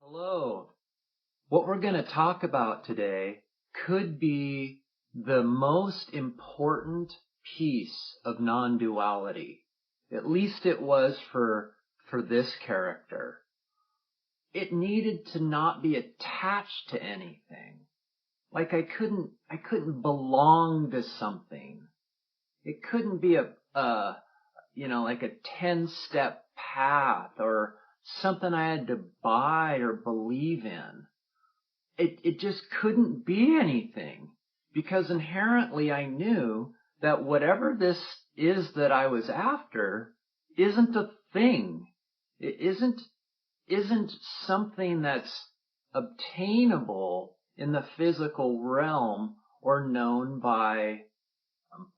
Hello. What we're going to talk about today could be the most important piece of non-duality. At least it was for this character. It needed to not be attached to anything. Like I couldn't belong to something. It couldn't be like a 10-step path or something I had to buy or believe in. It just couldn't be anything, because inherently I knew that whatever this is that I was after isn't a thing. It isn't something that's obtainable in the physical realm or known by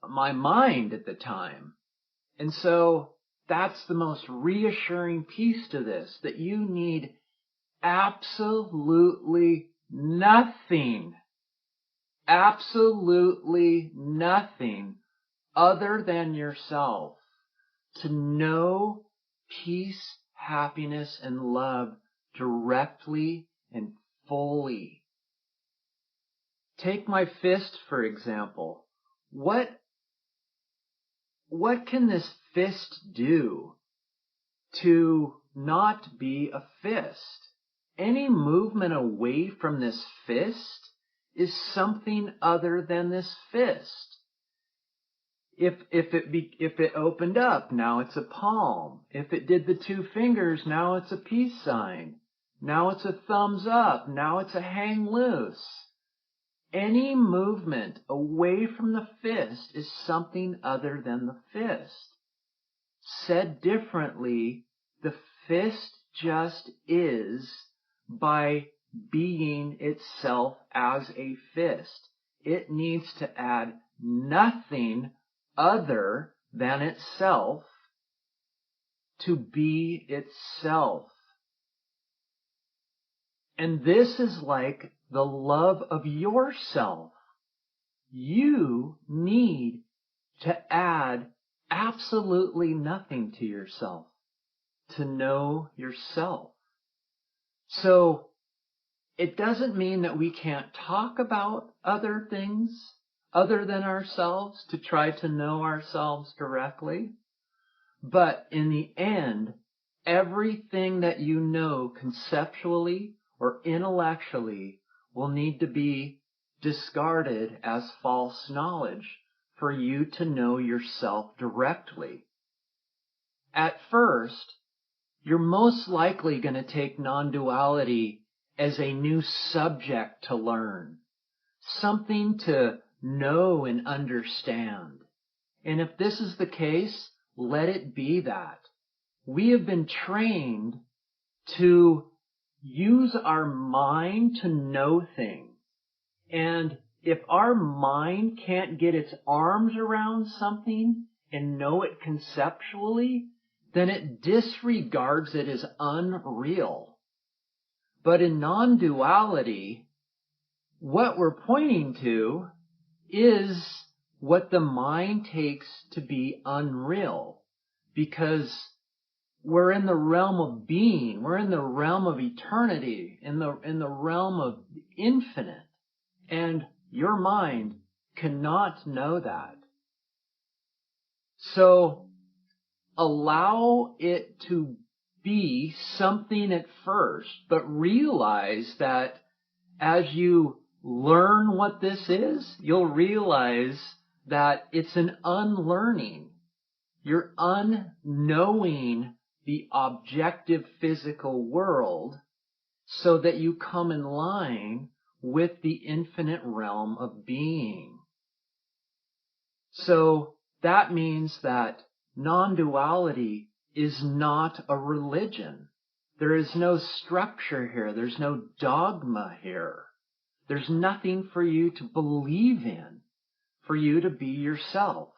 my mind at the time. And so that's the most reassuring piece to this, that you need absolutely nothing other than yourself to know peace, happiness, and love directly and fully. Take my fist, for example. What can this fist do to not be a fist? Any movement away from this fist is something other than this fist. If it opened up, now it's a palm. If it did the two fingers, now it's a peace sign. Now it's a thumbs up. Now it's a hang loose. Any movement away from the fist is something other than the fist. Said differently, the fist just is by being itself as a fist. It needs to add nothing other than itself to be itself. And this is like the love of yourself. You need to add absolutely nothing to yourself to know yourself. So it doesn't mean that we can't talk about other things other than ourselves to try to know ourselves directly. But in the end, everything that you know conceptually or intellectually will need to be discarded as false knowledge for you to know yourself directly. At first, you're most likely going to take non-duality as a new subject to learn, something to know and understand. And if this is the case, let it be that. We have been trained to use our mind to know things. And if our mind can't get its arms around something and know it conceptually, then it disregards it as unreal. But in non-duality, what we're pointing to is what the mind takes to be unreal, because we're in the realm of being, we're in the realm of eternity, in the realm of infinite, and your mind cannot know that. So allow it to be something at first, but realize that as you learn what this is, you'll realize that it's an unlearning. You're unknowing the objective physical world so that you come in line with the infinite realm of being. So that means that non-duality is not a religion. There is no structure here. There's no dogma here. There's nothing for you to believe in, for you to be yourself.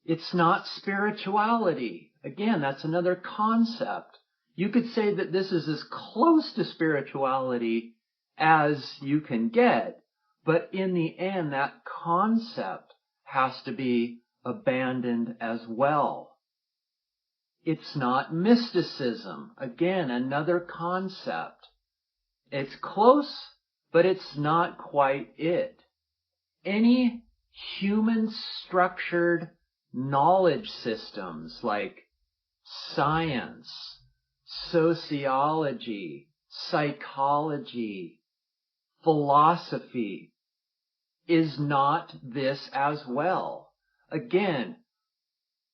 It's not spirituality. Again, that's another concept. You could say that this is as close to spirituality as you can get, but in the end, that concept has to be abandoned as well. It's not mysticism. Again, another concept. It's close, but it's not quite it. Any human structured knowledge systems like science, sociology, psychology, philosophy is not this as well. Again,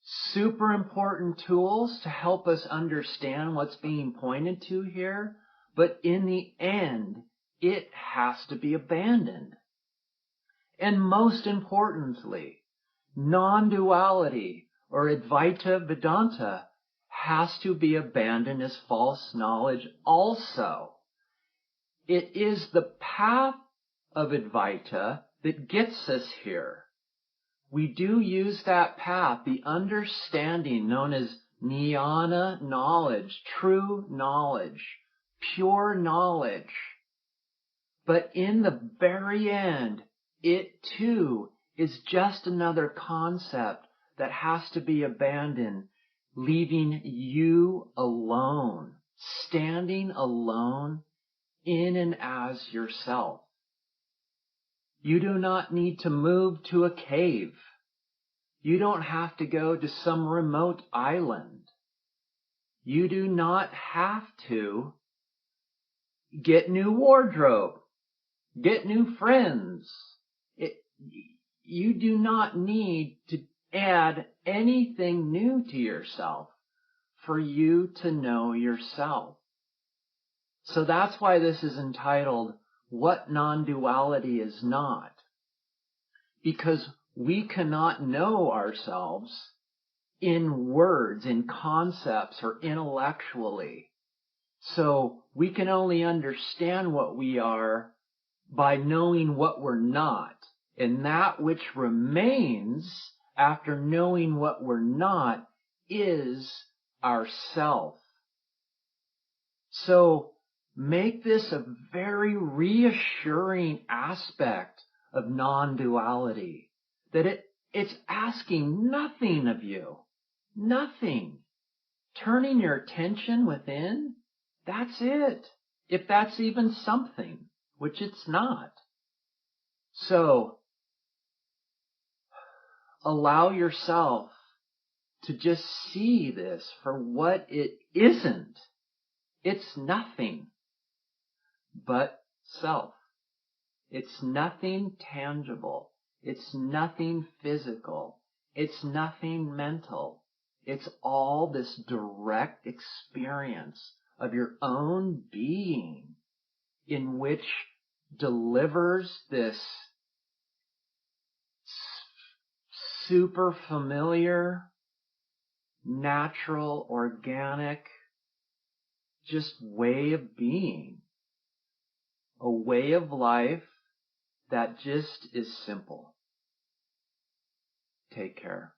super important tools to help us understand what's being pointed to here, but in the end, it has to be abandoned. And most importantly, non-duality or Advaita Vedanta has to be abandoned as false knowledge also. It is the path of Advaita that gets us here. We do use that path, the understanding known as jnana knowledge, true knowledge, pure knowledge. But in the very end, it too is just another concept that has to be abandoned, leaving you alone, standing alone in and as yourself. You do not need to move to a cave. You don't have to go to some remote island. You do not have to get new wardrobe, get new friends. You do not need to add anything new to yourself for you to know yourself. So that's why this is entitled, What Non-Duality Is Not. Because we cannot know ourselves in words, in concepts, or intellectually. So we can only understand what we are by knowing what we're not. And that which remains after knowing what we're not is ourself. So make this a very reassuring aspect of non-duality, that it's asking nothing of you. Nothing. Turning your attention within, that's it. If that's even something, which it's not. So, allow yourself to just see this for what it isn't. It's nothing but self. It's nothing tangible. It's nothing physical. It's nothing mental. It's all this direct experience of your own being in which delivers this super familiar, natural, organic, just way of being. A way of life that just is simple. Take care.